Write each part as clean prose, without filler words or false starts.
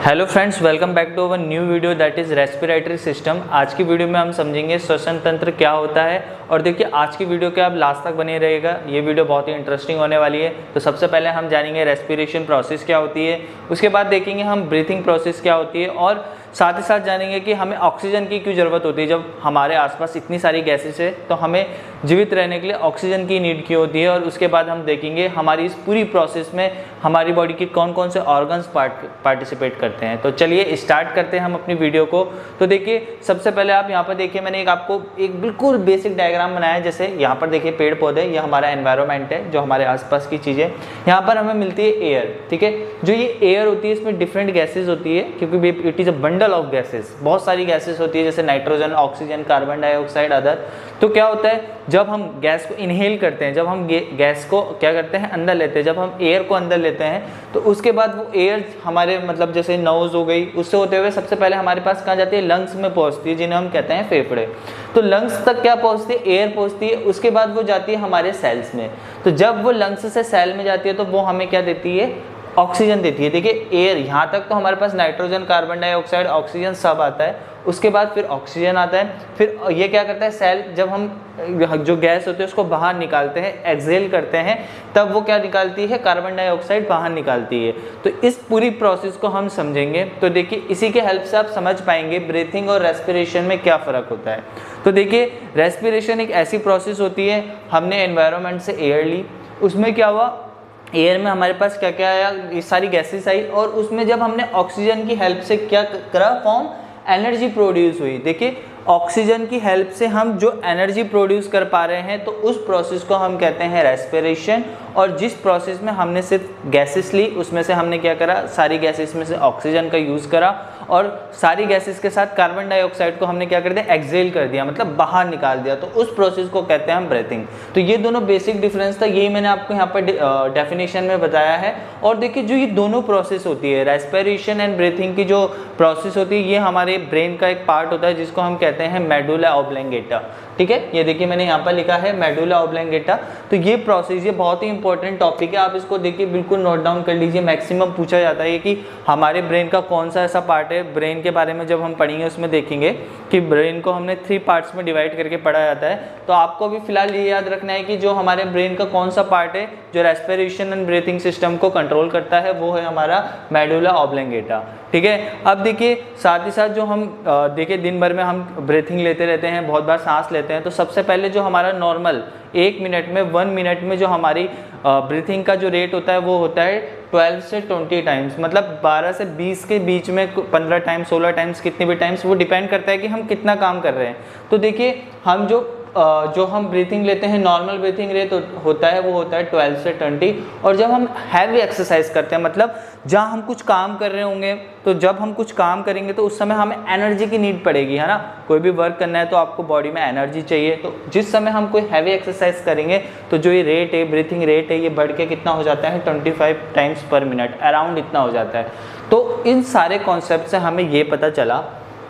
Hello friends, welcome back to our new video that is respiratory system. आज की video में हम समझेंगे श्वसन तंत्र क्या होता है। और देखिए, आज की वीडियो के आप लास्ट तक बने रहेगा, ये वीडियो बहुत ही इंटरेस्टिंग होने वाली है। तो सबसे पहले हम जानेंगे रेस्पिरेशन प्रोसेस क्या होती है, उसके बाद देखेंगे हम ब्रीथिंग प्रोसेस क्या होती है, और साथ ही साथ जानेंगे कि हमें ऑक्सीजन की क्यों ज़रूरत होती है। जब हमारे आसपास इतनी सारी गैसेस है तो हमें जीवित रहने के लिए ऑक्सीजन की नीड क्यों होती है। और उसके बाद हम देखेंगे हमारी इस पूरी प्रोसेस में हमारी बॉडी के कौन कौन से ऑर्गन्स पार्टिसिपेट करते हैं। तो चलिए स्टार्ट करते हैं हम अपनी वीडियो को। तो देखिए, सबसे पहले आप यहाँ पर देखिए, मैंने आपको एक बिल्कुल बेसिक डायग्राम बनाया है। जैसे यहाँ पर देखिए पेड़ पौधे, ये हमारा एनवायरनमेंट है, जो हमारे आसपास की चीज़ें। यहाँ पर हमें मिलती है एयर, ठीक है। जो ये एयर होती है इसमें डिफरेंट गैसेज होती है, क्योंकि it is a bundle of gases. बहुत सारी गैसेस होती है, जैसे nitrogen, oxygen, carbon dioxide, other. तो क्या होता है, जब हम गैस को इनहेल करते हैं, जब हम गैस को क्या करते हैं, अंदर लेते हैं, जब हम एयर को अंदर लेते हैं, तो उसके बाद वो एयर हमारे मतलब जैसे नोज हो गई, उससे होते हुए सबसे पहले हमारे पास कहाँ जाती है, लंग्स में पहुँचती है, जिन्हें हम कहते हैं फेफड़े। तो लंग्स तक क्या पहुँचती है, एयर पहुँचती है। उसके बाद वो जाती है हमारे सेल्स में। तो जब वो लंग्स से सेल में जाती है तो वो हमें क्या देती है, ऑक्सीजन देती है। देखिए, एयर यहाँ तक तो हमारे पास नाइट्रोजन, कार्बन डाइऑक्साइड, ऑक्सीजन सब आता है। उसके बाद फिर ऑक्सीजन आता है। फिर ये क्या करता है, सेल जब हम जो गैस होती है उसको बाहर निकालते हैं, एक्सहेल करते हैं, तब वो क्या निकालती है, कार्बन डाइऑक्साइड बाहर निकालती है। तो इस पूरी प्रोसेस को हम समझेंगे। तो देखिए, इसी के हेल्प से आप समझ पाएंगे ब्रीथिंग और रेस्पिरेशन में क्या फ़र्क होता है। तो देखिए, रेस्पिरेशन एक ऐसी प्रोसेस होती है, हमने एनवायरनमेंट से एयर ली, उसमें क्या हुआ, एयर में हमारे पास क्या क्या आया, ये सारी गैसेस आई, और उसमें जब हमने ऑक्सीजन की हेल्प से क्या करा, फॉर्म एनर्जी प्रोड्यूस हुई। देखिए, ऑक्सीजन की हेल्प से हम जो एनर्जी प्रोड्यूस कर पा रहे हैं, तो उस प्रोसेस को हम कहते हैं रेस्पिरेशन। और जिस प्रोसेस में हमने सिर्फ गैसेस ली, उसमें से हमने क्या करा, सारी गैसेस में से ऑक्सीजन का यूज़ करा, और सारी गैसेस के साथ कार्बन डाइऑक्साइड को हमने क्या कर दिया, एक्सहेल कर दिया, मतलब बाहर निकाल दिया। तो उस प्रोसेस को कहते हैं हम ब्रीथिंग। तो ये दोनों बेसिक डिफरेंस था, यही मैंने आपको यहाँ पर डेफिनेशन में बताया है। और देखिए, जो ये दोनों प्रोसेस होती है, रेस्पिरेशन एंड ब्रीथिंग की जो प्रोसेस होती है, ये हमारे ब्रेन का एक पार्ट होता है, जिसको हम कहते हैं मेडुला ऑब्लंगेटा, ठीक है। ये देखिए, मैंने यहाँ पर लिखा है मेडुला ऑब्लंगेटा। तो ये प्रोसेस, ये बहुत ही इंपॉर्टेंट टॉपिक है, आप इसको देखिए बिल्कुल नोट डाउन कर लीजिए। मैक्सिमम पूछा जाता है कि हमारे ब्रेन का कौन सा ऐसा पार्ट है। ब्रेन के बारे में जब हम पढ़ेंगे उसमें देखेंगे कि ब्रेन को हमने 3 पार्ट्स में डिवाइड करके पढ़ा जाता है। तो आपको अभी फिलहाल ये याद रखना है कि जो हमारे ब्रेन का कौन सा पार्ट है जो रेस्पिरेशन एंड ब्रीथिंग सिस्टम को कंट्रोल करता है, वो है हमारा मेडुला ऑब्लंगेटा, ठीक है। अब देखिए, साथ ही साथ जो हम देखिए दिन भर में हम ब्रीथिंग लेते रहते हैं, बहुत बार सांस लेते हैं। तो सबसे पहले जो हमारा नॉर्मल 1 मिनट में 1 मिनट में जो हमारी ब्रीथिंग का जो रेट होता है, वो होता है 12 से 20 टाइम्स, मतलब 12 से 20 के बीच में, 15 टाइम्स, 16 टाइम्स, कितने भी टाइम्स, वो डिपेंड करता है कि हम कितना काम कर रहे हैं। तो देखिए, हम जो हम ब्रीथिंग लेते हैं, नॉर्मल ब्रीथिंग रेट होता है, वो होता है 12 से 20। और जब हम हैवी एक्सरसाइज करते हैं, मतलब जहाँ हम कुछ काम कर रहे होंगे, तो जब हम कुछ काम करेंगे तो उस समय हमें एनर्जी की नीड पड़ेगी, है ना। कोई भी वर्क करना है तो आपको बॉडी में एनर्जी चाहिए। तो जिस समय हम कोई हैवी एक्सरसाइज करेंगे, तो जो ये रेट है, ब्रीथिंग रेट है, ये बढ़ के कितना हो जाता है, 25 टाइम्स पर मिनट, अराउंड इतना हो जाता है। तो इन सारे कॉन्सेप्ट से हमें ये पता चला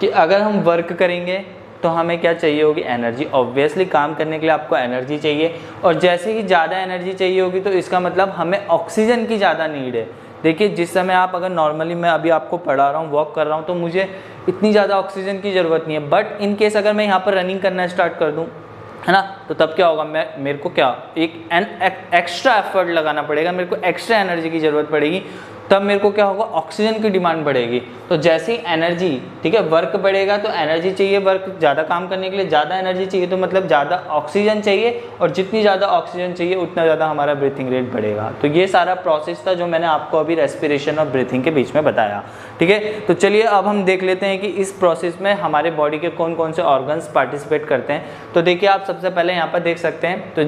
कि अगर हम वर्क करेंगे तो हमें क्या चाहिए होगी, एनर्जी। ऑब्वियसली काम करने के लिए आपको एनर्जी चाहिए, और जैसे ही ज़्यादा एनर्जी चाहिए होगी तो इसका मतलब हमें ऑक्सीजन की ज़्यादा नीड है। देखिए, जिस समय आप अगर नॉर्मली, मैं अभी आपको पढ़ा रहा हूँ, वॉक कर रहा हूँ, तो मुझे इतनी ज़्यादा ऑक्सीजन की ज़रूरत नहीं है। बट इन केस अगर मैं यहाँ पर रनिंग करना स्टार्ट कर दूँ, है ना, तो तब क्या होगा, मेरे को क्या एक्स्ट्रा एफर्ट लगाना पड़ेगा, मेरे को एक्स्ट्रा एनर्जी की ज़रूरत पड़ेगी। तब मेरे को क्या होगा, ऑक्सीजन की डिमांड बढ़ेगी। तो जैसे ही एनर्जी, ठीक है, वर्क बढ़ेगा तो एनर्जी चाहिए, वर्क ज़्यादा काम करने के लिए ज़्यादा एनर्जी चाहिए, तो मतलब ज़्यादा ऑक्सीजन चाहिए, और जितनी ज़्यादा ऑक्सीजन चाहिए उतना ज़्यादा हमारा ब्रीथिंग रेट बढ़ेगा। तो ये सारा प्रोसेस था जो मैंने आपको अभी रेस्पिरेशन और ब्रीथिंग के बीच में बताया, ठीक है। तो चलिए अब हम देख लेते हैं कि इस प्रोसेस में हमारे बॉडी के कौन कौन से ऑर्गन्स पार्टिसिपेट करते हैं। तो देखिए, आप सबसे पहले यहाँ पर देख सकते हैं, तो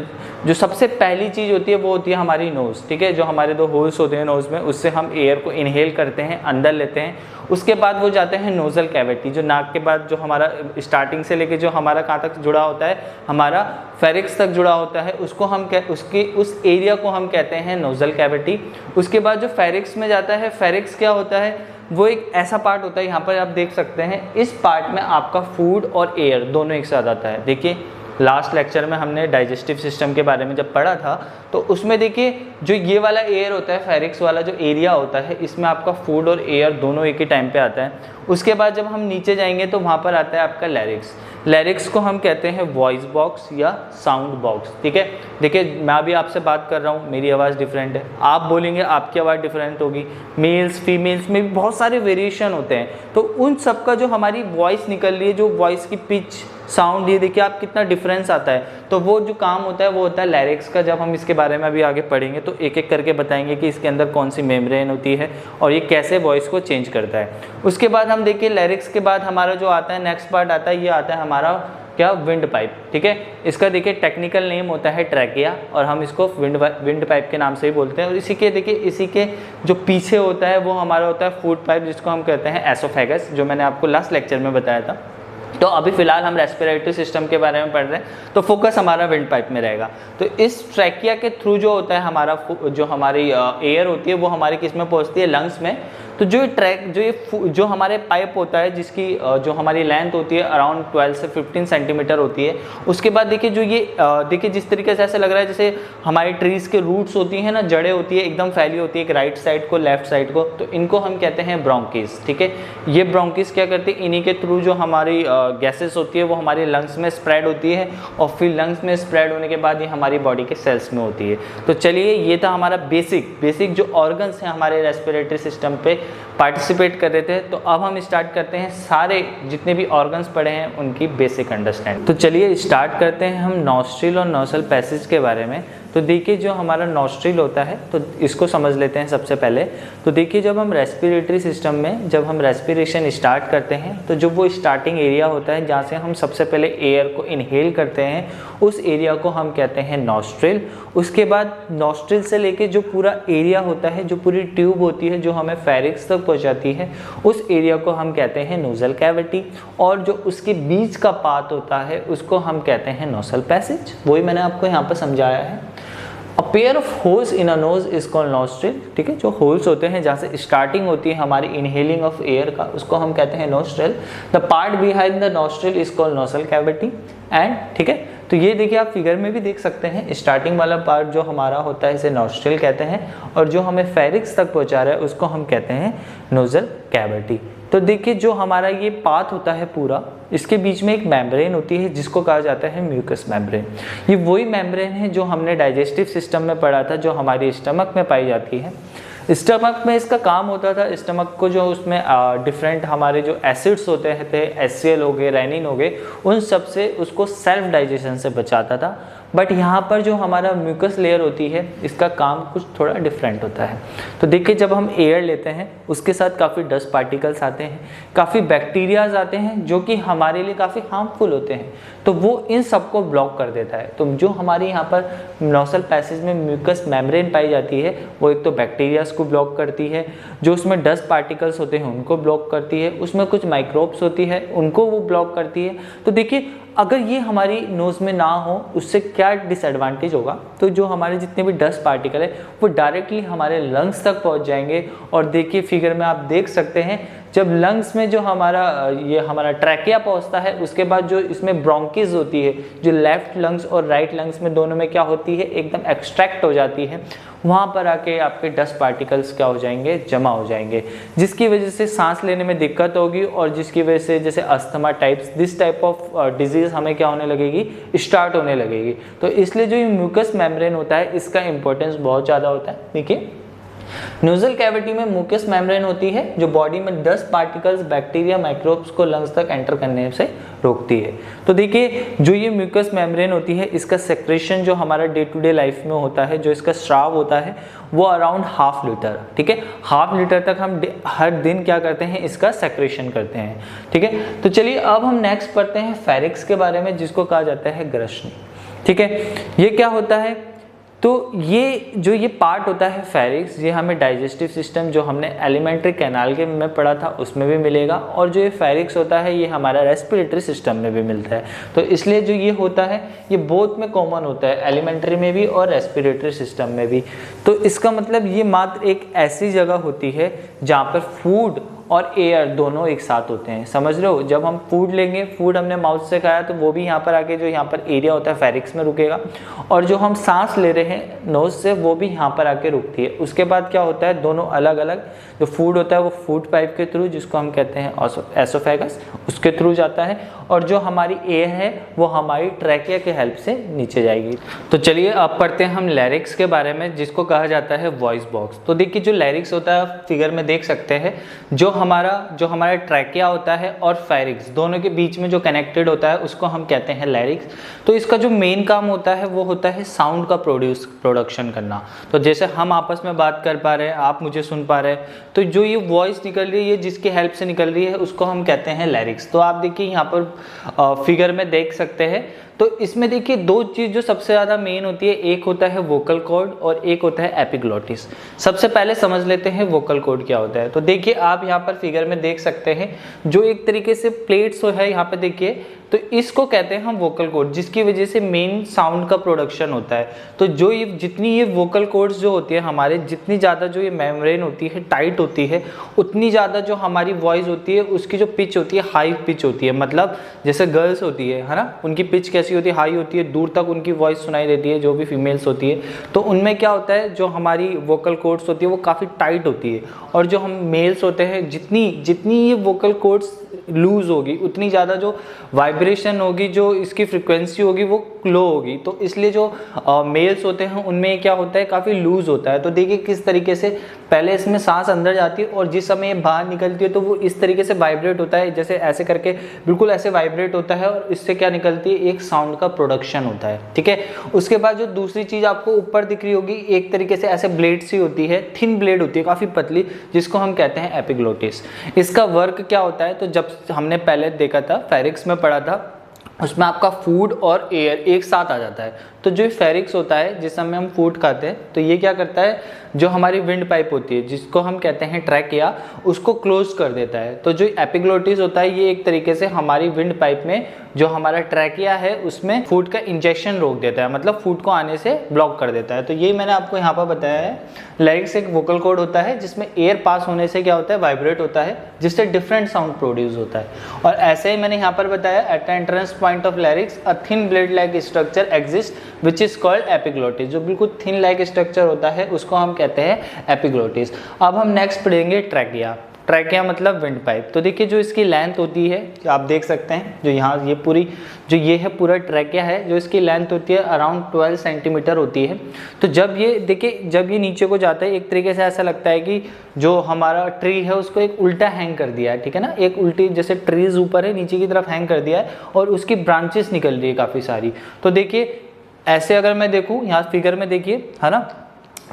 जो सबसे पहली चीज़ होती है वो होती है हमारी नोज़, ठीक है। जो हमारे 2 होल्स होते हैं नोज़ में, उससे हम एयर को इनहेल करते हैं, अंदर लेते हैं। उसके बाद वो जाते हैं नोजल कैविटी, जो नाक के बाद जो हमारा स्टार्टिंग से लेके जो हमारा कहाँ तक जुड़ा होता है, हमारा फेरिक्स तक जुड़ा होता है, उसको हम उस एरिया को हम कहते हैं नोजल कैविटी। उसके बाद जो फेरिक्स में जाता है, फेरिक्स क्या होता है, वो एक ऐसा पार्ट होता है, यहाँ पर आप देख सकते हैं, इस पार्ट में आपका फूड और एयर दोनों एक साथ आता है। देखिए, लास्ट लेक्चर में हमने डाइजेस्टिव सिस्टम के बारे में जब पढ़ा था तो उसमें देखिए जो ये वाला एयर होता है, फेरिक्स वाला जो एरिया होता है, इसमें आपका फूड और एयर दोनों एक ही टाइम पे आता है। उसके बाद जब हम नीचे जाएंगे तो वहाँ पर आता है आपका लैरिक्स। लैरिक्स को हम कहते हैं वॉइस बॉक्स या साउंड बॉक्स, ठीक है। देखिए मैं अभी आपसे बात कर रहा हूँ, मेरी आवाज़ डिफरेंट है, आप बोलेंगे आपकी आवाज़ डिफरेंट होगी, मेल्स फीमेल्स में भी बहुत सारे वेरिएशन होते हैं। तो उन सब का जो हमारी वॉइस निकल रही है, जो वॉइस की पिच साउंड, ये देखिए आप कितना डिफरेंस आता है। तो वो जो काम होता है वो होता है लैरिक्स का। जब हम इसके बारे में अभी आगे पढ़ेंगे तो एक एक करके बताएंगे कि इसके अंदर कौन सी मेम्ब्रेन होती है और ये कैसे वॉइस को चेंज करता है। उसके बाद हम देखिए लैरिक्स के बाद हमारा जो आता है नेक्स्ट पार्ट आता है, ये आता है हमारा क्या, विंड पाइप, ठीक है। इसका देखिए टेक्निकल नेम होता है ट्रैकिया और हम इसको विंड पाइप के नाम से ही बोलते हैं। और इसी के देखिए इसी के जो पीछे होता है वो हमारा होता है फूड पाइप, जिसको हम कहते हैं एसोफेगस, जो मैंने आपको लास्ट लेक्चर में बताया था। तो अभी फिलहाल हम रेस्पिरेटरी सिस्टम के बारे में पढ़ रहे हैं तो फोकस हमारा विंड पाइप में रहेगा। तो इस ट्रैकिया के थ्रू जो होता है हमारा जो हमारी एयर होती है वो हमारी किस में पहुंचती है, लंग्स में। तो जो हमारे पाइप होता है जिसकी जो हमारी लेंथ होती है अराउंड 12 से 15 सेंटीमीटर होती है। उसके बाद देखिए जो ये देखिए जिस तरीके से ऐसा लग रहा है जैसे हमारी ट्रीज के रूट्स होती हैं ना, जड़ें होती है, एकदम फैली होती है एक राइट साइड को लेफ्ट साइड को, तो इनको हम कहते हैं ब्रोंकिस, ठीक है। ये ब्रोंकिस क्या करती है, इन्हीं के थ्रू जो हमारी गैसेस होती है वो हमारे लंग्स में स्प्रेड होती है और फिर लंग्स में स्प्रेड होने के बाद ये हमारी बॉडी के सेल्स में होती है। तो चलिए ये था हमारा बेसिक जो ऑर्गन्स हैं हमारे रेस्पिरेटरी सिस्टम पे पार्टिसिपेट कर रहे थे। तो अब हम स्टार्ट करते हैं सारे जितने भी ऑर्गन्स पढ़े हैं उनकी बेसिक अंडरस्टैंडिंग। तो चलिए स्टार्ट करते हैं हम नॉस्ट्रिल और नोजल पैसेज के बारे में। तो देखिए जो हमारा नॉस्ट्रिल होता है तो इसको समझ लेते हैं सबसे पहले। तो देखिए जब हम रेस्पिरेटरी सिस्टम में जब हम रेस्पिरेशन स्टार्ट करते हैं तो जो वो स्टार्टिंग एरिया होता है जहाँ से हम सबसे पहले एयर को इनहेल करते हैं उस एरिया को हम कहते हैं नॉस्ट्रिल। उसके बाद नॉस्ट्रिल से लेके जो पूरा एरिया होता है, जो पूरी ट्यूब होती है जो हमें फेरिक्स तक पहुँचाती है, उस एरिया को हम कहते हैं नोजल कैविटी। और जो उसके बीच का पार्ट होता है उसको हम कहते हैं नोजल पैसेज। वही मैंने आपको यहाँ पर समझाया है। A pair of holes in a nose is called nostril, ठीक है। जो होल्स होते हैं जहाँ से स्टार्टिंग होती है हमारी इनहेलिंग ऑफ एयर का, उसको हम कहते हैं nostril. The part behind the nostril is called nozzle cavity and, ठीक है। तो ये देखिए आप फिगर में भी देख सकते हैं, स्टार्टिंग वाला पार्ट जो हमारा होता है इसे नोस्ट्रिल कहते हैं और जो हमें फेरिक्स तक पहुँचा रहा है उसको हम कहते हैं नोजल कैविटी। तो देखिए जो हमारा ये पाथ होता है पूरा, इसके बीच में एक मेम्ब्रेन होती है जिसको कहा जाता है म्यूकस मेम्ब्रेन। ये वही मेम्ब्रेन है जो हमने डाइजेस्टिव सिस्टम में पढ़ा था, जो हमारे स्टमक में पाई जाती है। स्टमक में इसका काम होता था, स्टमक को जो उसमें डिफरेंट हमारे जो एसिड्स होते थे, HCl हो गए, रेनिन हो गए, उन सब से उसको सेल्फ डाइजेशन से बचाता था। बट यहाँ पर जो हमारा म्यूकस लेयर होती है इसका काम कुछ थोड़ा डिफरेंट होता है। तो देखिए जब हम एयर लेते हैं उसके साथ काफ़ी डस्ट पार्टिकल्स आते हैं, काफ़ी बैक्टीरियाज आते हैं जो कि हमारे लिए काफ़ी हार्मफुल होते हैं, तो वो इन सबको ब्लॉक कर देता है। तो जो हमारे यहाँ पर नोजल पैसेज में म्यूकस मेम्ब्रेन पाई जाती है वो एक तो बैक्टीरियाज को ब्लॉक करती है, जो उसमें डस्ट पार्टिकल्स होते हैं उनको ब्लॉक करती है, उसमें कुछ माइक्रोब्स होती है उनको वो ब्लॉक करती है। तो देखिए अगर ये हमारी नोज़ में ना हो उससे क्या डिसएडवांटेज होगा, तो जो हमारे जितने भी डस्ट पार्टिकल है वो डायरेक्टली हमारे लंग्स तक पहुंच जाएंगे। और देखिए फिगर में आप देख सकते हैं जब लंग्स में जो हमारा ट्रैकिया पहुंचता है उसके बाद जो इसमें ब्रोंकिस होती है, जो लेफ्ट लंग्स और राइट लंग्स में दोनों में क्या होती है, एकदम एक्सट्रैक्ट हो जाती है। वहाँ पर आके आपके डस्ट पार्टिकल्स क्या हो जाएंगे, जमा हो जाएंगे, जिसकी वजह से सांस लेने में दिक्कत होगी और जिसकी वजह से जैसे asthma this type of disease हमें क्या होने लगेगी, स्टार्ट होने लगेगी। तो इसलिए जो ये म्यूकस मेम्ब्रेन होता है इसका इंपॉर्टेंस बहुत ज़्यादा होता है। देखिए नोजल कैविटी में म्यूकस मेम्ब्रेन होती है जो बॉडी में डस्ट पार्टिकल्स, बैक्टीरिया, माइक्रोब्स को लंग्स तक एंटर करने से रोकती है। तो देखिए जो ये म्यूकस मेम्ब्रेन होती है इसका सेक्रेशन जो हमारा डे टू डे लाइफ में होता है, जो इसका स्राव होता है वो अराउंड 1/2 लीटर, ठीक है। 1/2 लीटर तक हम हर दिन क्या करते हैं, इसका सेक्रेशन करते हैं, ठीक है। तो चलिए अब हम नेक्स्ट पढ़ते हैं फेरिक्स के बारे में, जिसको कहा जाता है ग्रसनी, ठीक है। ये क्या होता है, तो ये पार्ट होता है फेरिक्स, ये हमें डाइजेस्टिव सिस्टम जो हमने एलिमेंट्री कैनाल के में पढ़ा था उसमें भी मिलेगा, और जो ये फेरिक्स होता है ये हमारा रेस्पिरेटरी सिस्टम में भी मिलता है। तो इसलिए जो ये होता है ये बोथ में कॉमन होता है, एलिमेंट्री में भी और रेस्पिरेटरी सिस्टम में भी। तो इसका मतलब ये मात्र एक ऐसी जगह होती है जहाँ पर फूड और एयर दोनों एक साथ होते हैं। समझ रहे हो, जब हम फूड लेंगे, फूड हमने माउथ से खाया तो वो भी यहाँ पर आके जो यहाँ पर एरिया होता है फेरिक्स में रुकेगा, और जो हम सांस ले रहे हैं नोज से वो भी यहाँ पर आके रुकती है। उसके बाद क्या होता है, दोनों अलग अलग जो फूड होता है वो फूड पाइप के थ्रू, जिसको हम कहते हैं एसोफेगस, उसके थ्रू जाता है, और जो हमारी एयर है वो हमारी ट्रैकिया के हेल्प से नीचे जाएगी। तो चलिए अब पढ़ते हैं हम लैरिक्स के बारे में, जिसको कहा जाता है वॉइस बॉक्स। तो देखिए जो लैरिक्स होता है फिगर में देख सकते हैं, जो हमारा ट्रैकिया होता है और फेरिक्स दोनों के बीच में जो कनेक्टेड होता है उसको हम कहते हैं लैरिक्स। तो इसका जो मेन काम होता है वो होता है साउंड का प्रोडक्शन करना। तो जैसे हम आपस में बात कर पा रहे हैं, आप मुझे सुन पा रहे हैं, तो जो ये वॉइस निकल रही है जिसकी हेल्प से निकल रही है उसको हम कहते हैं लैरिक्स। तो आप देखिए यहाँ पर फिगर में देख सकते हैं, तो इसमें देखिए दो चीज़ जो सबसे ज़्यादा मेन होती है, एक होता है वोकल कॉर्ड और एक होता है एपिग्लोटिस। सबसे पहले समझ लेते हैं वोकल कॉर्ड क्या होता है। तो देखिए आप यहाँ पर फिगर में देख सकते हैं जो एक तरीके से प्लेट्स है यहाँ पे देखिए, तो इसको कहते हैं हम वोकल कॉर्ड, जिसकी वजह से मेन साउंड का प्रोडक्शन होता है। तो जो ये जितनी ये वोकल कॉर्ड्स जो होती है हमारे, जितनी ज़्यादा जो ये मेम्ब्रेन होती है टाइट होती है, उतनी ज़्यादा जो हमारी वॉइस होती है उसकी जो पिच होती है हाई पिच होती है। मतलब जैसे गर्ल्स होती है ना, उनकी पिच कैसी होती है, हाई होती है, दूर तक उनकी वॉइस सुनाई देती है, जो भी फीमेल्स होती है। तो उनमें क्या होता है, जो हमारी वोकल कॉर्ड्स होती है वो काफ़ी टाइट होती है, और जो हम मेल्स होते हैं जितनी ये वोकल कॉर्ड्स लूज होगी उतनी ज़्यादा जो वाइब्रेशन होगी, जो इसकी फ्रिक्वेंसी होगी वो लो होगी। तो इसलिए जो मेल्स होते हैं उनमें क्या होता है, काफ़ी लूज होता है। तो देखिए किस तरीके से पहले इसमें सांस अंदर जाती है और जिस समय ये बाहर निकलती है तो वो इस तरीके से वाइब्रेट होता है, जैसे ऐसे करके बिल्कुल ऐसे वाइब्रेट होता है, और इससे क्या निकलती है, एक साउंड का प्रोडक्शन होता है। ठीक है, उसके बाद जो दूसरी चीज़ आपको ऊपर दिख रही होगी, एक तरीके से ऐसे ब्लेड सी होती है, थिन ब्लेड होती है काफ़ी पतली, जिसको हम कहते हैं एपिग्लोटिस। इसका वर्क क्या होता है, तो जब हमने पहले देखा था फेरिक्स में पढ़ा था, उसमें आपका फूड और एयर एक साथ आ जाता है। तो जो फेरिक्स होता है जिस समय हम फूड खाते हैं, तो ये क्या करता है, जो हमारी विंड पाइप होती है जिसको हम कहते हैं ट्रैकिया, उसको क्लोज कर देता है। तो जो एपिग्लोटिस होता है ये एक तरीके से हमारी विंड पाइप में जो हमारा ट्रैकिया है उसमें फूड का इंजेक्शन रोक देता है, मतलब फूड को आने से ब्लॉक कर देता है। तो ये मैंने आपको यहाँ पर बताया है। लैरिक्स एक वोकल कॉर्ड होता है जिसमें एयर पास होने से क्या होता है, वाइब्रेट होता है, जिससे डिफरेंट साउंड प्रोड्यूस होता है। और ऐसे ही मैंने यहाँ पर बताया, at the entrance point of larynx a thin blade like structure exist which is called epiglottis. जो बिल्कुल थिन लाइक स्ट्रक्चर होता है उसको हम कहते हैं एपिग्लोटिस। अब हम नेक्स्ट पढ़ेंगे ट्रैकिया। ट्रैकिया मतलब विंड पाइप। तो देखिए जो इसकी लेंथ होती है, आप देख सकते हैं, जो यहाँ ये पूरी जो ये है पूरा ट्रैकिया है, जो इसकी लेंथ होती है अराउंड 12 सेंटीमीटर होती है। तो जब ये देखिए, जब ये नीचे को जाता है एक तरीके से ऐसा लगता है कि जो हमारा ट्री है उसको एक उल्टा हैंग कर दिया है। ठीक है ना, एक उल्टी, जैसे ट्रीज ऊपर है नीचे की तरफ हैंग कर दिया है और उसकी ब्रांचेस निकल रही है काफ़ी सारी। तो देखिए ऐसे अगर मैं देखूँ यहाँ फिगर में देखिए, है ना,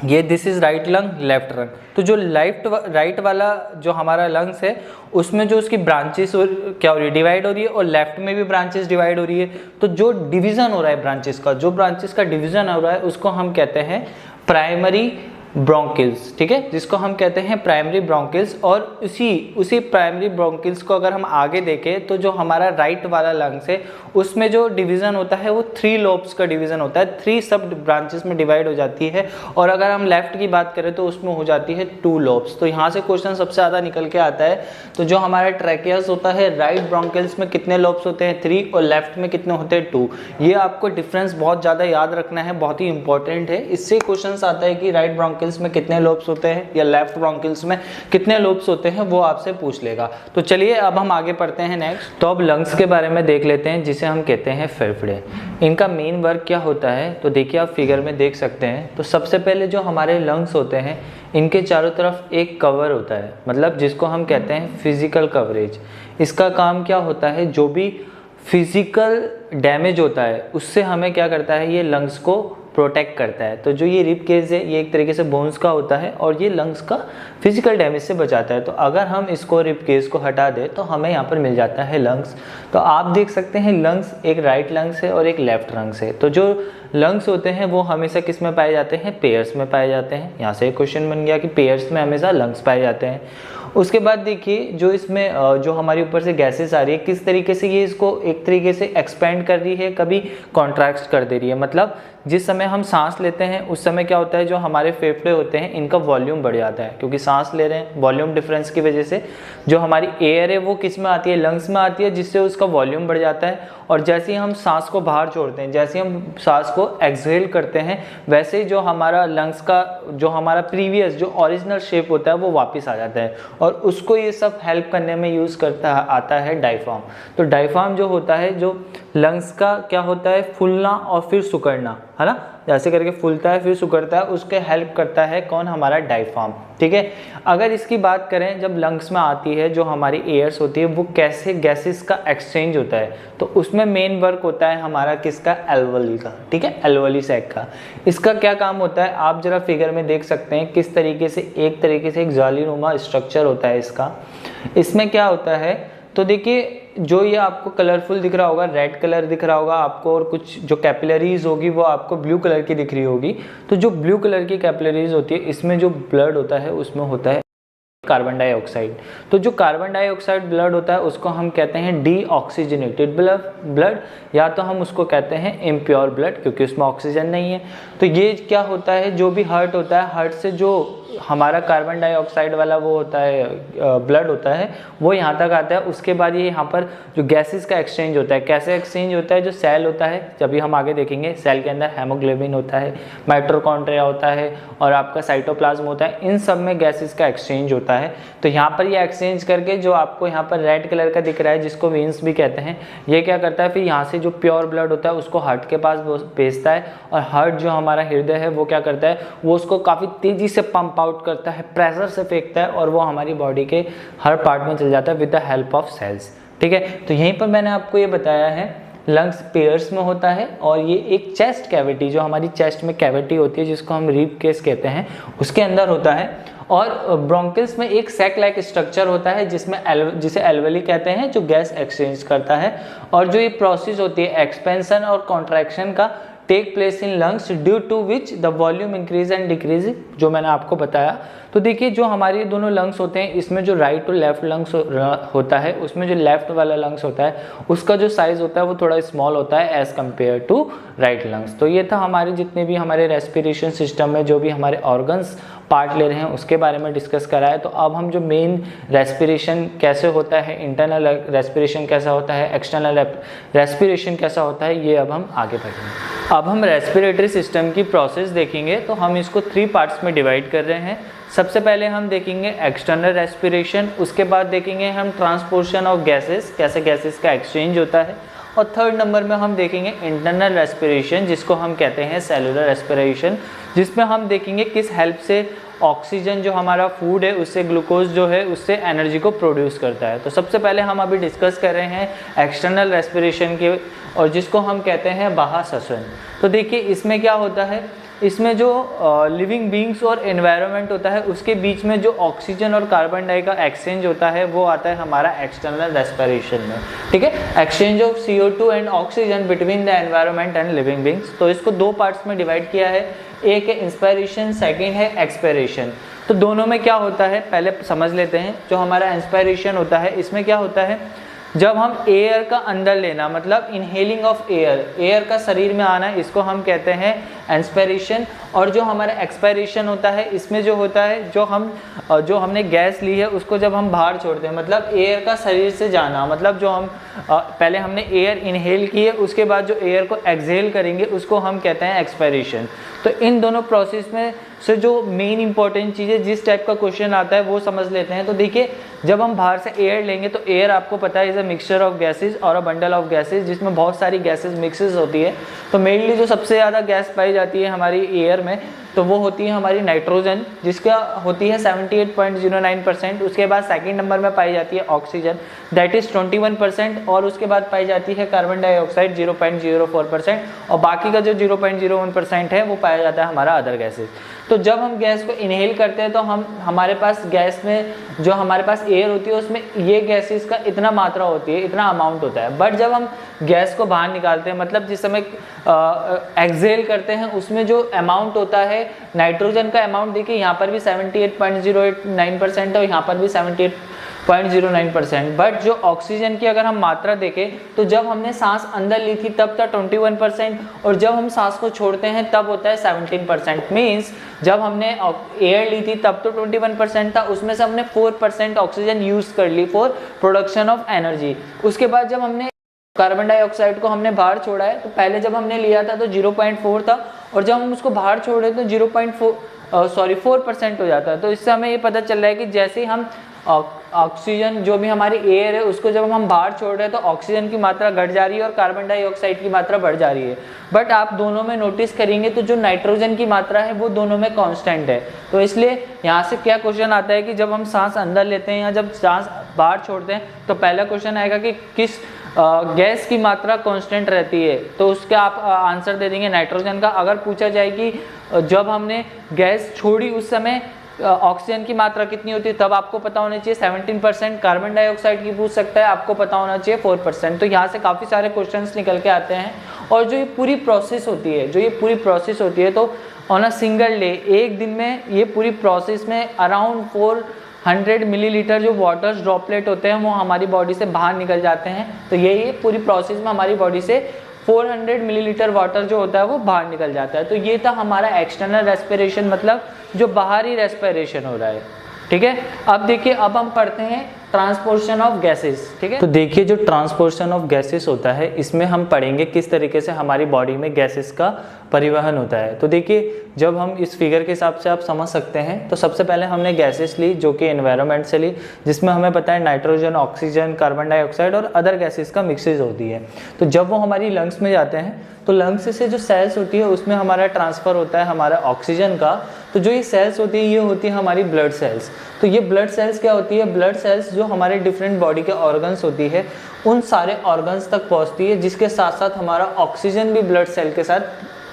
ये this is right lung left lung. तो जो राइट वाला जो हमारा लंग्स है उसमें जो उसकी ब्रांचेस क्या हो रही है, डिवाइड हो रही है, और लेफ्ट में भी ब्रांचेस डिवाइड हो रही है। तो जो डिवीजन हो रहा है ब्रांचेस का, जो ब्रांचेस का डिवीजन हो रहा है उसको हम कहते हैं प्राइमरी ब्रोंकिल्स। ठीक है, जिसको हम कहते हैं प्राइमरी ब्रोंकिल्स। और उसी प्राइमरी ब्रोंकिल्स को अगर हम आगे देखें तो जो हमारा राइट वाला लंग्स है उसमें जो डिवीजन होता है वो 3 लोब्स का डिवीजन होता है, 3 सब ब्रांचेस में डिवाइड हो जाती है। और अगर हम लेफ्ट की बात करें तो उसमें हो जाती है 2 लोब्स। तो यहाँ से क्वेश्चन सबसे ज़्यादा निकल के आता है। तो जो हमारा ट्रैकियस होता है, राइट ब्रोंकिल्स में कितने लोब्स होते हैं, 3, और लेफ्ट में कितने होते हैं, 2। ये आपको डिफरेंस बहुत ज़्यादा याद रखना है, बहुत ही इंपॉर्टेंट है। इससे क्वेश्चन आता है कि राइट ब्रोंकिल्स में कितने लोब्स होते हैं या लेफ्ट ब्रोंकिल्स में कितने लोब्स होते हैं, वो आपसे पूछ लेगा। तो चलिए अब हम आगे पढ़ते हैं नेक्स्ट। तो अब लंग्स के बारे में देख लेते हैं, जिसे हम कहते हैं फेफड़े। इनका मेन वर्क क्या होता है, तो देखिए आप फिगर में देख सकते हैं। तो सबसे पहले जो हमारे लंग्स होते हैं इनके चारों तरफ एक कवर होता है, मतलब जिसको हम कहते हैं फिजिकल कवरेज। इसका काम क्या होता है, जो भी फिजिकल डैमेज होता है उससे हमें क्या करता है, ये लंग्स को प्रोटेक्ट करता है। तो जो ये रिब केज है ये एक तरीके से बोन्स का होता है और ये लंग्स का फिजिकल डैमेज से बचाता है। तो अगर हम इसको रिब केज को हटा दें तो हमें यहाँ पर मिल जाता है लंग्स। तो आप देख सकते हैं लंग्स, एक राइट लंग्स है और एक लेफ्ट लंग्स है। तो जो लंग्स होते हैं वो हमेशा किस में पाए जाते हैं, पेयर्स में पाए जाते हैं। यहाँ से एक क्वेश्चन बन गया कि पेयर्स में हमेशा लंग्स पाए जाते हैं। उसके बाद देखिए जो इसमें जो हमारी ऊपर से गैसेस आ रही है किस तरीके से ये इसको एक तरीके से एक्सपेंड कर रही है, कभी कॉन्ट्रैक्ट कर दे रही है। मतलब जिस समय हम सांस लेते हैं उस समय क्या होता है, जो हमारे फेफड़े होते हैं इनका वॉल्यूम बढ़ जाता है, क्योंकि सांस ले रहे हैं वॉल्यूम डिफरेंस की वजह से जो हमारी एयर है वो किस में आती है, लंग्स में आती है, जिससे उसका वॉल्यूम बढ़ जाता है। और जैसे ही हम सांस को बाहर छोड़ते हैं, जैसे ही हम सांस को एक्सहेल करते हैं, वैसे ही जो हमारा लंग्स का जो हमारा प्रीवियस जो ओरिजिनल शेप होता है वो वापस आ जाता है, और उसको ये सब हेल्प करने में यूज़ करता आता है डायफ्राम। तो डायफ्राम जो होता है, जो लंग्स का क्या होता है, फूलना और फिर सिकुड़ना, है ना, जैसे करके फूलता है फिर सिकुड़ता है, उसके हेल्प करता है कौन, हमारा डायफ्राम। ठीक है, अगर इसकी बात करें, जब लंग्स में आती है जो हमारी एयर्स होती है वो कैसे गैसेस का एक्सचेंज होता है, तो उसमें मेन वर्क होता है हमारा किसका, एल्वोली का। ठीक है, एल्वोली सैक का। इसका क्या काम होता है, आप जरा फिगर में देख सकते हैं किस तरीके से एक जालीनुमा स्ट्रक्चर होता है इसका। इसमें क्या होता है, तो देखिए जो ये आपको कलरफुल दिख रहा होगा, रेड कलर दिख रहा होगा आपको, और कुछ जो कैपिलरीज होगी वो आपको ब्लू कलर की दिख रही होगी। तो जो ब्लू कलर की कैपिलरीज होती है, इसमें जो ब्लड होता है उसमें होता है कार्बन डाइऑक्साइड। तो जो कार्बन डाइऑक्साइड ब्लड होता है उसको हम कहते हैं डीऑक्सीजनेटेड ब्लड, या तो हम उसको कहते हैं इम्प्योर ब्लड, क्योंकि उसमें ऑक्सीजन नहीं है। तो ये क्या होता है, जो भी हार्ट होता है, हार्ट से जो हमारा कार्बन डाइऑक्साइड वाला वो होता है ब्लड होता है, वो यहाँ तक आता है। उसके बाद ये यहाँ पर जो गैसेस का एक्सचेंज होता है, कैसे एक्सचेंज होता है, जो सेल होता है, जब भी हम आगे देखेंगे, सेल के अंदर हेमोग्लोबिन होता है, माइटोकॉन्ड्रिया होता है, और आपका साइटोप्लाज्म होता है, इन सब में गैसेस का एक्सचेंज होता है। तो यहाँ पर ये एक्सचेंज करके जो आपको यहाँ पर रेड कलर का दिख रहा है, जिसको वेन्स भी कहते हैं, ये क्या करता है, फिर यहाँ से जो प्योर ब्लड होता है उसको हार्ट के पास भेजता है, और हार्ट जो हमारा हृदय है वो क्या करता है, वो उसको काफ़ी तेज़ी से पंप आउट करता है, प्रेशर से फेंकता है, और वो हमारी बॉडी के हर पार्ट में चल जाता है with the help of cells. ठीक है, तो यहीं पर मैंने आपको ये बताया है लंग्स पेयर्स में होता है, और ये एक चेस्ट कैविटी, जो हमारी चेस्ट में कैविटी होती है जिसको हम रीब केस कहते हैं, उसके अंदर होता है। और ब्रोंकिल्स में एक सैक लाइक स्ट्रक्चर होता है जिसमें जिसे एल्वेली कहते हैं, जो गैस एक्सचेंज करता है। और जो ये प्रोसेस होती है एक्सपेंशन और कॉन्ट्रैक्शन का take place in lungs due to which the volume increase and decrease, जो मैंने आपको बताया। तो देखिए जो हमारे दोनों लंग्स होते हैं, इसमें जो राइट और लेफ्ट लंग्स होता है, उसमें जो लेफ्ट वाला लंग्स होता है उसका जो साइज होता है वो थोड़ा स्मॉल होता है as compare to right lungs. तो ये था हमारे जितने भी हमारे रेस्पिरेशन सिस्टम में जो भी हमारे ऑर्गन्स पार्ट ले रहे हैं उसके बारे में डिस्कस करा है। तो अब हम जो मेन रेस्पिरेशन कैसे होता है, इंटरनल रेस्पिरेशन कैसा होता है, एक्सटर्नल रेस्पिरेशन कैसा होता है, ये अब हम आगे बढ़ेंगे। अब हम रेस्पिरेटरी सिस्टम की प्रोसेस देखेंगे। तो हम इसको 3 पार्ट्स में डिवाइड कर रहे हैं। सबसे पहले हम देखेंगे एक्सटर्नल रेस्पिरेशन, उसके बाद देखेंगे हम ट्रांसपोर्शन ऑफ गैसेस, कैसे गैसेस का एक्सचेंज होता है, और थर्ड नंबर में हम देखेंगे इंटरनल रेस्पिरेशन, जिसको हम कहते हैं सेलुलर रेस्पिरेशन, जिसमें हम देखेंगे किस हेल्प से ऑक्सीजन जो हमारा फूड है उससे ग्लूकोज जो है उससे एनर्जी को प्रोड्यूस करता है। तो सबसे पहले हम अभी डिस्कस कर रहे हैं एक्सटर्नल रेस्पिरेशन के, और जिसको हम कहते हैं बाह्य श्वसन। तो देखिए इसमें क्या होता है, इसमें जो लिविंग बींग्स और एनवायरनमेंट होता है उसके बीच में जो ऑक्सीजन और कार्बन डाई का एक्सचेंज होता है वो आता है हमारा एक्सटर्नल रेस्पिरेशन में। ठीक है, exchange of CO2 and oxygen between the environment and living beings. तो इसको 2 पार्ट्स में डिवाइड किया है, एक है इंस्पायरेशन, सेकेंड है एक्सपायरेशन। तो दोनों में क्या होता है पहले समझ लेते हैं। जो हमारा इंस्पायरेशन होता है इसमें क्या होता है, जब हम एयर का अंदर लेना, मतलब इनहेलिंग ऑफ एयर, एयर का शरीर में आना, इसको हम कहते हैं इंस्पायरेशन। और जो हमारा एक्सपायरेशन होता है इसमें जो होता है जो हमने गैस ली है उसको जब हम बाहर छोड़ते हैं, मतलब एयर का शरीर से जाना, मतलब जो हम पहले हमने एयर इनहेल की है उसके बाद जो एयर को एक्सहेल करेंगे उसको हम कहते हैं एक्सपायरेशन। तो इन दोनों प्रोसेस में से जो मेन इंपॉर्टेंट चीज़ें जिस टाइप का क्वेश्चन आता है वो समझ लेते हैं। तो देखिए जब हम बाहर से एयर लेंगे तो एयर आपको पता है is a mixture of gases और अ बंडल ऑफ गैसेज, जिसमें बहुत सारी गैसेज मिक्सेस होती है। तो मेनली जो सबसे ज़्यादा गैस पाई जाती है हमारी एयर में तो वो होती है हमारी नाइट्रोजन, जिसका होती है 78.09%। उसके बाद सेकंड नंबर में पाई जाती है ऑक्सीजन, दैट इज़ 21%। और उसके बाद पाई जाती है कार्बन डाइऑक्साइड 0.04%, और बाकी का जो 0.01% है वो पाया जाता है हमारा अदर गैसेज। तो जब हम गैस को इनहेल करते हैं तो हमारे पास गैस में जो हमारे पास एयर होती है उसमें ये गैसेस का इतना मात्रा होती है, इतना अमाउंट होता है। बट जब हम गैस को बाहर निकालते हैं, मतलब जिस समय एक्सहेल करते हैं उसमें जो अमाउंट होता है नाइट्रोजन का अमाउंट देखिए यहाँ पर भी 78.089% है और यहाँ पर भी 0.09%। बट जो ऑक्सीजन की अगर हम मात्रा देखें तो जब हमने सांस अंदर ली थी तब था 21% और जब हम सांस को छोड़ते हैं तब होता है 17%। मीन्स जब हमने एयर ली थी तब तो 21% था, उसमें से हमने 4% ऑक्सीजन यूज कर ली फॉर प्रोडक्शन ऑफ एनर्जी। उसके बाद जब हमने कार्बन डाइऑक्साइड को हमने बाहर छोड़ा है तो पहले जब हमने लिया था तो 0.4 था और जब हम उसको बाहर छोड़े तो 4% हो जाता है। तो इससे हमें ये पता चल रहा है कि जैसे ही हम ऑक्सीजन जो भी हमारी एयर है उसको जब हम बाहर छोड़ रहे हैं तो ऑक्सीजन की मात्रा घट जा रही है और कार्बन डाइऑक्साइड की मात्रा बढ़ जा रही है। बट आप दोनों में नोटिस करेंगे तो जो नाइट्रोजन की मात्रा है वो दोनों में कांस्टेंट है। तो इसलिए यहाँ से क्या क्वेश्चन आता है कि जब हम सांस अंदर लेते हैं या जब सांस बाहर छोड़ते हैं तो पहला क्वेश्चन आएगा कि किस गैस की मात्रा कांस्टेंट रहती है, तो उसका आप आंसर दे देंगे नाइट्रोजन का। अगर पूछा जाए कि जब हमने गैस छोड़ी उस समय ऑक्सीजन की मात्रा कितनी होती है, तब आपको पता होना चाहिए 17%। कार्बन डाइऑक्साइड की पूछ सकता है, आपको पता होना चाहिए 4%। तो यहाँ से काफ़ी सारे क्वेश्चंस निकल के आते हैं। और जो ये पूरी प्रोसेस होती है तो ऑन अ सिंगल डे, एक दिन में ये पूरी प्रोसेस में अराउंड 400 मिलीलीटर जो वाटर ड्रॉपलेट होते हैं वो हमारी बॉडी से बाहर निकल जाते हैं। तो ये पूरी प्रोसेस में हमारी बॉडी से 400 मिलीलीटर वाटर जो होता है वो बाहर निकल जाता है। तो ये था हमारा एक्सटर्नल रेस्पिरेशन, मतलब जो बाहरी रेस्पिरेशन हो रहा है। ठीक है, अब देखिए, अब हम पढ़ते हैं ट्रांसपोर्शन ऑफ गैसेस। ठीक है, तो देखिए जो ट्रांसपोर्शन ऑफ गैसेस होता है इसमें हम पढ़ेंगे किस तरीके से हमारी बॉडी में गैसेस का परिवहन होता है। तो देखिए, जब हम इस फिगर के हिसाब से आप समझ सकते हैं तो सबसे पहले हमने गैसेस ली जो कि एनवायरनमेंट से ली, जिसमें हमें पता है नाइट्रोजन, ऑक्सीजन, कार्बन डाइऑक्साइड और अदर गैसेस का मिक्सेज होती है। तो जब वो हमारी लंग्स में जाते हैं तो लंग्स से जो सेल्स होती है उसमें हमारा ट्रांसफ़र होता है हमारा ऑक्सीजन का। तो जो ये सेल्स होती है ये होती है हमारी ब्लड सेल्स। तो ये ब्लड सेल्स क्या होती है, ब्लड सेल्स जो हमारे डिफरेंट बॉडी के ऑर्गन्स होती है उन सारे ऑर्गन्स तक पहुंचती है, जिसके साथ साथ हमारा ऑक्सीजन भी ब्लड सेल के साथ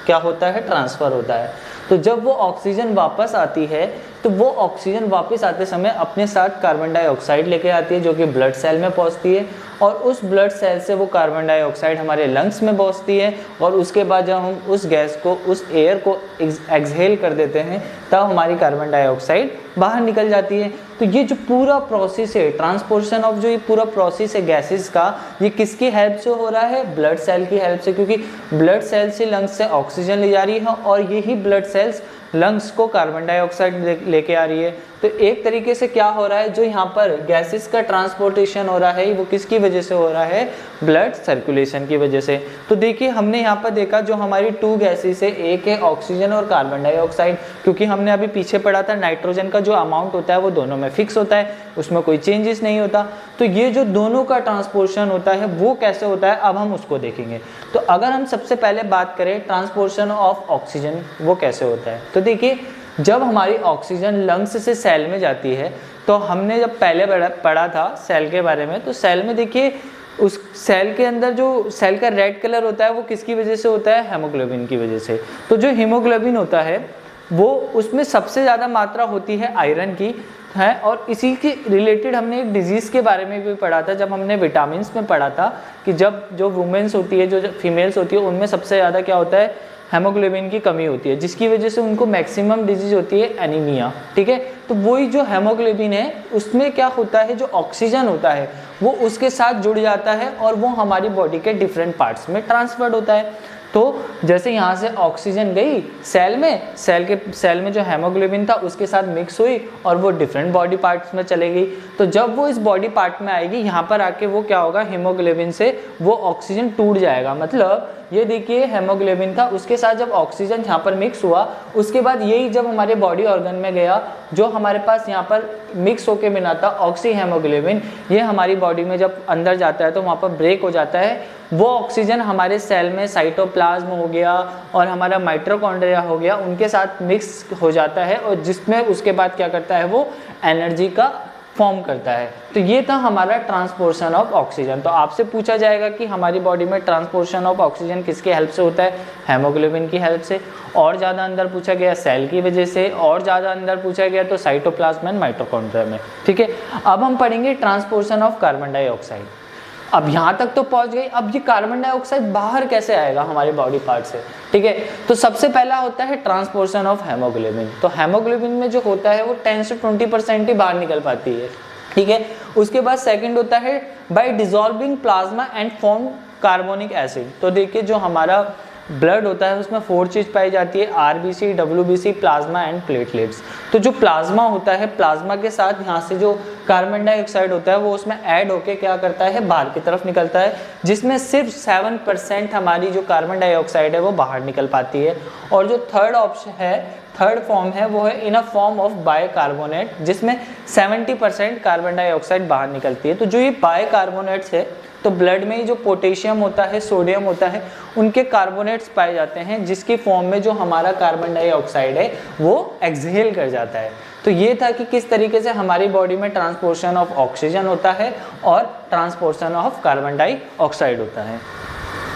क्या होता है, ट्रांसफ़र होता है। तो जब वो ऑक्सीजन वापस आती है तो वो ऑक्सीजन वापस आते समय अपने साथ कार्बन डाइऑक्साइड लेके आती है जो कि ब्लड सेल में पहुंचती है और उस ब्लड सेल से वो कार्बन डाइऑक्साइड हमारे लंग्स में पहुंचती है और उसके बाद जब हम उस गैस को, उस एयर को एक्सहेल कर देते हैं तब हमारी कार्बन डाइऑक्साइड बाहर निकल जाती है। तो ये जो पूरा प्रोसेस है ट्रांसपोर्शन ऑफ, जो ये पूरा प्रोसेस है गैसेस का, ये किसकी हेल्प से हो रहा है, ब्लड सेल की हेल्प से, क्योंकि ब्लड सेल से लंग्स से ऑक्सीजन ले जा रही है और यही ब्लड सेल्स लंग्स को कार्बन डाइऑक्साइड लेके आ रही है। तो एक तरीके से क्या हो रहा है, जो यहाँ पर गैसेस का ट्रांसपोर्टेशन हो रहा है वो किसकी वजह से हो रहा है, ब्लड सर्कुलेशन की वजह से। तो देखिए हमने यहाँ पर देखा जो हमारी 2 गैसेस है, एक है ऑक्सीजन और कार्बन डाइऑक्साइड, क्योंकि हमने अभी पीछे पढ़ा था नाइट्रोजन का जो अमाउंट होता है वो दोनों में फिक्स होता है, उसमें कोई चेंजेस नहीं होता। तो ये जो दोनों का ट्रांसपोर्शन होता है वो कैसे होता है, अब हम उसको देखेंगे। तो अगर हम सबसे पहले बात करें ट्रांसपोर्शन ऑफ ऑक्सीजन वो कैसे होता है, तो देखिए जब हमारी ऑक्सीजन लंग्स से सेल में जाती है, तो हमने जब पहले पढ़ा था सेल के बारे में, तो सेल में देखिए उस सेल के अंदर जो सेल का रेड कलर होता है वो किसकी वजह से होता है, हेमोग्लोबिन की वजह से। तो जो हीमोग्लोबिन होता है वो, उसमें सबसे ज़्यादा मात्रा होती है आयरन की है, और इसी के रिलेटेड हमने एक डिजीज़ के बारे में भी पढ़ा था जब हमने विटामिन्स में पढ़ा था कि जब जो वुमेन्स होती है, जो फीमेल्स होती है, उनमें सबसे ज़्यादा क्या होता है, हेमोग्लोबिन की कमी होती है, जिसकी वजह से उनको मैक्सिमम डिजीज होती है एनीमिया। ठीक है, तो वही जो हेमोग्लोबिन है उसमें क्या होता है, जो ऑक्सीजन होता है वो उसके साथ जुड़ जाता है और वो हमारी बॉडी के डिफरेंट पार्ट्स में ट्रांसफर्ड होता है। तो जैसे यहाँ से ऑक्सीजन गई सेल में, सेल में जो हेमोग्लोबिन था उसके साथ मिक्स हुई और वो डिफरेंट बॉडी पार्ट्स में चले गई। तो जब वो इस बॉडी पार्ट में आएगी, यहाँ पर आके वो क्या होगा, हीमोग्लोबिन से वो ऑक्सीजन टूट जाएगा। मतलब ये देखिए हेमोग्लोबिन था, उसके साथ जब ऑक्सीजन यहाँ पर मिक्स हुआ, उसके बाद यही जब हमारे बॉडी ऑर्गन में गया, जो हमारे पास यहाँ पर मिक्स होके बना था ऑक्सी हेमोग्लोबिन, ये हमारी बॉडी में जब अंदर जाता है तो वहाँ पर ब्रेक हो जाता है। वो ऑक्सीजन हमारे सेल में साइटोप्लाज्म हो गया और हमारा माइटोकॉन्ड्रिया हो गया, उनके साथ मिक्स हो जाता है और जिसमें उसके बाद क्या करता है, वो एनर्जी का फॉर्म करता है। तो ये था हमारा ट्रांसपोर्शन ऑफ ऑक्सीजन। तो आपसे पूछा जाएगा कि हमारी बॉडी में ट्रांसपोर्शन ऑफ ऑक्सीजन किसके हेल्प से होता है, हेमोग्लोबिन की हेल्प से। और ज़्यादा अंदर पूछा गया सेल की वजह से, और ज़्यादा अंदर पूछा गया तो साइटोप्लाज्म एंड माइटोकॉन्ड्रिया में। ठीक है, अब हम पढ़ेंगे ट्रांसपोर्शन ऑफ कार्बन डाइऑक्साइड। अब यहाँ तक तो पहुँच गई, अब ये कार्बन डाइऑक्साइड बाहर कैसे आएगा हमारे बॉडी पार्ट से। ठीक है, तो सबसे पहला होता है ट्रांसपोर्शन ऑफ हेमोग्लोबिन। तो हेमोग्लोबिन में जो होता है वो 10 से 20% ही बाहर निकल पाती है। ठीक है। उसके बाद सेकंड होता है bye dissolving plasma and form carbonic acid. तो देखिए जो हमारा ब्लड होता है उसमें 4 चीज़ पाई जाती है, RBC, WBC, plasma and platelets. तो जो प्लाज्मा होता है, प्लाज्मा के साथ यहाँ से जो कार्बन डाइऑक्साइड होता है वो उसमें ऐड होके क्या करता है, बाहर की तरफ निकलता है, जिसमें सिर्फ 7% हमारी जो कार्बन डाइऑक्साइड है वो बाहर निकल पाती है। और जो थर्ड ऑप्शन है, थर्ड फॉर्म है, वो है इन अ फॉर्म ऑफ बाइकार्बोनेट, जिसमें 70% कार्बन डाइऑक्साइड बाहर निकलती है। तो जो ये बाइकार्बोनेट्स है, तो ब्लड में जो पोटेशियम होता है, सोडियम होता है, उनके कार्बोनेट्स पाए जाते हैं, जिसकी फॉर्म में जो हमारा कार्बन डाइऑक्साइड है वो एक्सहेल कर जाता है। तो ये था कि किस तरीके से हमारी बॉडी में ट्रांसपोर्शन ऑफ ऑक्सीजन होता है और ट्रांसपोर्शन ऑफ कार्बन डाइऑक्साइड होता है।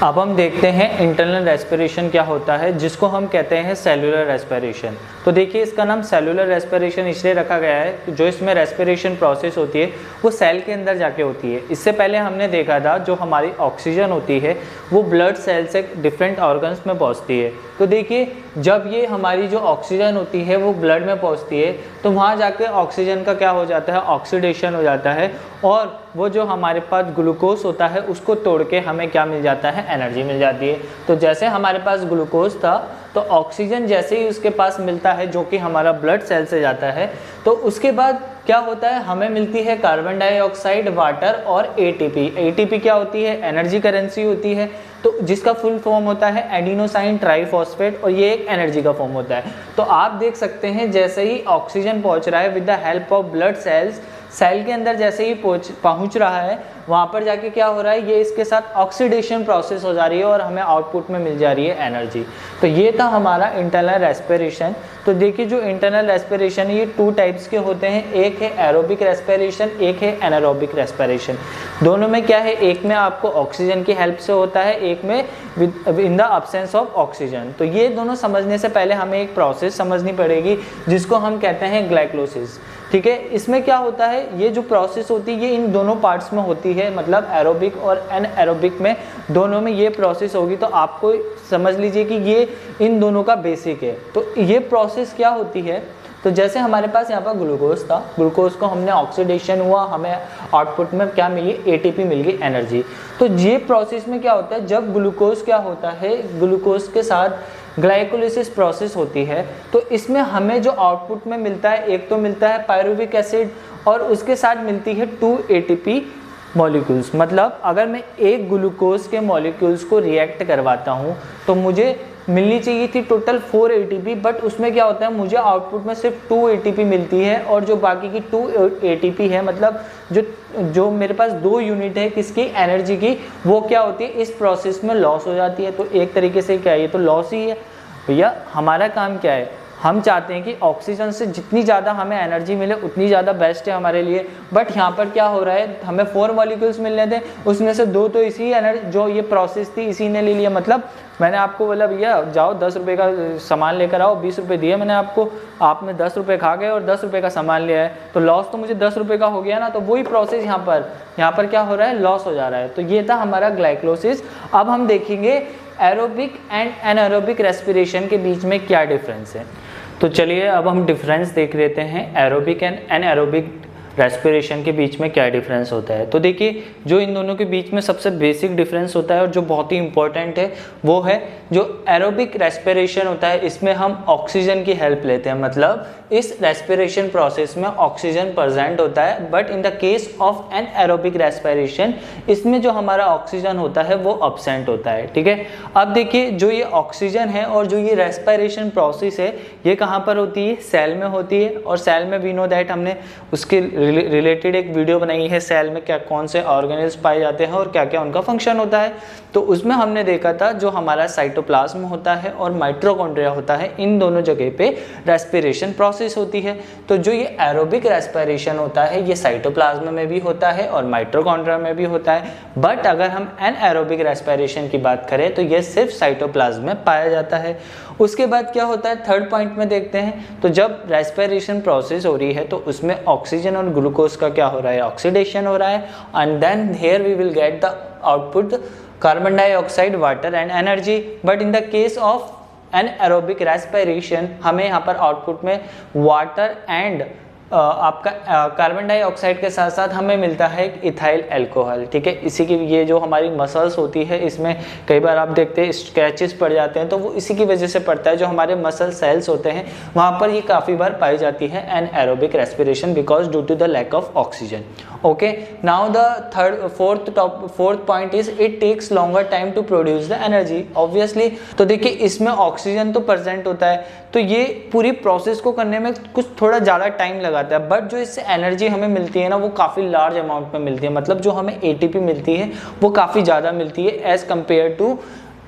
अब हम देखते हैं इंटरनल रेस्पिरेशन क्या होता है, जिसको हम कहते हैं सेलुलर रेस्पिरेशन। तो देखिए इसका नाम सेलुलर रेस्पिरेशन इसलिए रखा गया है कि जो इसमें रेस्पिरेशन प्रोसेस होती है वो सेल के अंदर जाके होती है। इससे पहले हमने देखा था जो हमारी ऑक्सीजन होती है वो ब्लड सेल से डिफरेंट ऑर्गन्स में पहुंचती है। तो देखिए जब ये हमारी जो ऑक्सीजन होती है वो ब्लड में पहुंचती है तो वहाँ जाके ऑक्सीजन का क्या हो जाता है, ऑक्सीडेशन हो जाता है, और वो जो हमारे पास ग्लूकोज होता है उसको तोड़ के हमें क्या मिल जाता है, एनर्जी मिल जाती है। तो जैसे हमारे पास ग्लूकोज था तो ऑक्सीजन जैसे ही उसके पास मिलता है जो कि हमारा ब्लड सेल से जाता है, तो उसके बाद क्या होता है, हमें मिलती है कार्बन डाइऑक्साइड, वाटर और एटीपी। एटीपी क्या होती है, एनर्जी करेंसी होती है, तो जिसका फुल फॉर्म होता है एडिनोसाइन ट्राइफॉस्फेट, और ये एक एनर्जी का फॉर्म होता है। तो आप देख सकते हैं जैसे ही ऑक्सीजन पहुंच रहा है with the help of blood cells, cell के अंदर जैसे ही पहुंच रहा है वहाँ पर जाके क्या हो रहा है, ये इसके साथ ऑक्सीडेशन प्रोसेस हो जा रही है और हमें आउटपुट में मिल जा रही है एनर्जी। तो ये था हमारा इंटरनल रेस्पिरेशन। तो देखिए जो इंटरनल रेस्पिरेशन है ये 2 टाइप्स के होते हैं, एक है एरोबिक रेस्पिरेशन, एक है एनारोबिक रेस्पिरेशन। दोनों में क्या है, एक में आपको ऑक्सीजन की हेल्प से होता है, एक में in the absence of oxygen. तो ये दोनों समझने से पहले हमें एक प्रोसेस समझनी पड़ेगी जिसको हम कहते हैं ग्लाइकोलिसिस। ठीक है, इसमें क्या होता है, ये जो प्रोसेस होती है ये इन दोनों पार्ट्स में होती है, मतलब एरोबिक और एनारोबिक में दोनों में ये प्रोसेस होगी। तो आपको समझ लीजिए कि ये इन दोनों का बेसिक है। तो ये प्रोसेस क्या होती है, तो जैसे हमारे पास यहाँ पर ग्लूकोज था, ग्लूकोज को हमने ऑक्सीडेशन हुआ, हमें आउटपुट में क्या मिली, एटीपी मिल गई, एनर्जी। तो ये प्रोसेस में क्या होता है, जब ग्लूकोज क्या होता है, ग्लूकोज के साथ ग्लाइकोलिसिस प्रोसेस होती है, तो इसमें हमें जो आउटपुट में मिलता है, एक तो मिलता है पायरुविक एसिड और उसके साथ मिलती है 2 एटीपी मॉलिक्यूल्स। मतलब अगर मैं एक ग्लूकोज के मॉलिक्यूल्स को रिएक्ट करवाता हूँ तो मुझे मिलनी चाहिए थी टोटल 4 एटीपी, बट उसमें क्या होता है, मुझे आउटपुट में सिर्फ 2 एटीपी मिलती है, और जो बाकी की 2 एटीपी है, मतलब जो मेरे पास 2 यूनिट है किसकी, एनर्जी की, वो क्या होती है, इस प्रोसेस में लॉस हो जाती है। तो एक तरीके से क्या है, ये तो लॉस ही है। भैया हमारा काम क्या है, हम चाहते हैं कि ऑक्सीजन से जितनी ज़्यादा हमें एनर्जी मिले उतनी ज़्यादा बेस्ट है हमारे लिए, बट यहाँ पर क्या हो रहा है, हमें 4 मॉलिक्यूल्स मिलने थे, उसमें से 2 तो इसी एनर्जी जो ये प्रोसेस थी इसी ने ले लिया। मतलब मैंने आपको बोला भैया जाओ 10 रुपये का सामान लेकर आओ, 20 रुपये दिए मैंने आपको, आपने 10 रुपये खा गए और 10 रुपये का सामान लिया है, तो लॉस तो मुझे 10 रुपये का हो गया ना। तो वही प्रोसेस यहाँ पर क्या हो रहा है, लॉस हो जा रहा है। तो ये था हमारा ग्लाइकोलिसिस। अब हम देखेंगे एरोबिक एंड एनारोबिक रेस्पिरेशन के बीच में क्या डिफरेंस है। तो चलिए अब हम डिफरेंस देख लेते हैं एरोबिक एंड एनारोबिक रेस्पिरेशन के बीच में क्या डिफरेंस होता है। तो देखिए जो इन दोनों के बीच में सबसे बेसिक डिफरेंस होता है और जो बहुत ही इंपॉर्टेंट है वो है जो एरोबिक रेस्पिरेशन होता है, इसमें हम ऑक्सीजन की हेल्प लेते हैं, मतलब इस रेस्पिरेशन प्रोसेस में ऑक्सीजन प्रेजेंट होता है। But in the case of anaerobic respiration इसमें जो हमारा ऑक्सीजन होता है वो अब्सेंट होता है। ठीक है, अब देखिए जो ये ऑक्सीजन है और जो ये रेस्पिरेशन प्रोसेस है ये कहाँ पर होती है, सेल में होती है। और सेल में वी नो दैट हमने उसके रिलेटेड एक वीडियो बनाई है, सेल में क्या कौन से ऑर्गेनेल्स पाए जाते हैं और क्या क्या उनका फंक्शन होता है। तो उसमें हमने देखा था जो हमारा साइटोप्लाज्म होता है और माइटोकॉन्ड्रिया होता है, इन दोनों जगह पे रेस्पिरेशन प्रोसेस होती है। तो जो ये एरोबिक रेस्पिरेशन होता है ये साइटोप्लाज्म में भी होता है और माइटोकॉन्ड्रिया में भी होता है। बट अगर हम एनारोबिक रेस्पिरेशन की बात करें तो ये सिर्फ साइटोप्लाज्म में पाया जाता है। उसके बाद क्या होता है, थर्ड पॉइंट में देखते हैं। तो जब रेस्पिरेशन प्रोसेस हो रही है तो उसमें ऑक्सीजन और ग्लूकोज का क्या हो रहा है, ऑक्सीडेशन हो रहा है, and then here we will get the output carbon dioxide, water and energy. But in the case of anaerobic respiration हमें यहाँ पर आउटपुट में वाटर एंड आपका कार्बन डाइऑक्साइड के साथ साथ हमें मिलता है एक इथाइल अल्कोहल, ठीक है। इसी की ये जो हमारी मसल्स होती है इसमें कई बार आप देखते हैं स्क्रैचेस पड़ जाते हैं, तो वो इसी की वजह से पड़ता है। जो हमारे मसल सेल्स होते हैं वहाँ पर ये काफ़ी बार पाई जाती है anaerobic respiration because due to the lack of oxygen. Okay, now the fourth point is it takes longer time to produce the energy. Obviously तो देखिए इसमें ऑक्सीजन तो प्रेजेंट होता है, तो ये पूरी प्रोसेस को करने में कुछ थोड़ा ज़्यादा टाइम लगाता है, बट जो इससे एनर्जी हमें मिलती है ना वो काफ़ी लार्ज अमाउंट में मिलती है। मतलब जो हमें एटीपी मिलती है वो काफ़ी ज़्यादा मिलती है as compare to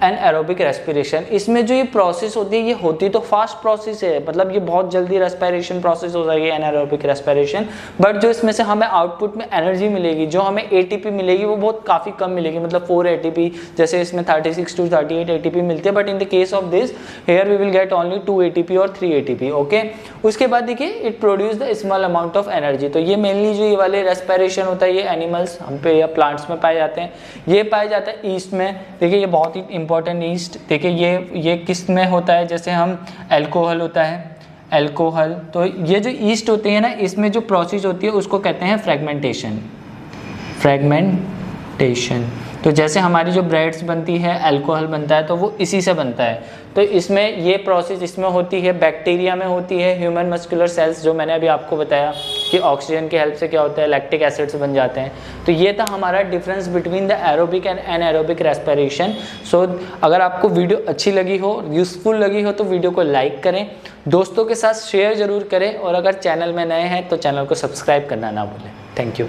anaerobic respiration. इसमें जो ये प्रोसेस होती है ये होती तो फास्ट प्रोसेस है, मतलब ये बहुत जल्दी रेस्पिरेशन प्रोसेस हो जाएगी एनएरोबिक रेस्पिरेशन, बट जो इसमें से हमें आउटपुट में एनर्जी मिलेगी, जो हमें एटीपी मिलेगी वो बहुत काफ़ी कम मिलेगी, मतलब 4 एटीपी, जैसे इसमें 36 to 38 एटीपी मिलती है, but in the case of this here we will get only 2 ATP और 3 एटीपी। ओके, उसके बाद देखिए it produce the small amount of energy. तो ये मेनली जो ये वाले रेस्पिरेशन होता है ये एनिमल्स हम पे या प्लांट्स में पाए जाते हैं। ये पाया जाता है ईस्ट में, देखिए ये बहुत ही इंपॉर्टेंट ईस्ट, देखिए ये किस में होता है, जैसे हम अल्कोहल होता है अल्कोहल, तो ये जो ईस्ट होती है ना इसमें जो प्रोसेस होती है उसको कहते हैं फ्रेगमेंटेशन। तो जैसे हमारी जो ब्रेड्स बनती है अल्कोहल बनता है तो वो इसी से बनता है। तो इसमें ये प्रोसेस इसमें होती है, बैक्टीरिया में होती है, ह्यूमन मस्कुलर सेल्स जो मैंने अभी आपको बताया कि ऑक्सीजन की हेल्प से क्या होता है लैक्टिक एसिड्स बन जाते हैं। तो ये था हमारा difference between the aerobic and anaerobic respiration. So अगर आपको वीडियो अच्छी लगी हो, यूजफुल लगी हो तो वीडियो को लाइक करें, दोस्तों के साथ शेयर ज़रूर करें, और अगर चैनल में नए हैं तो चैनल को सब्सक्राइब करना ना भूलें। Thank you.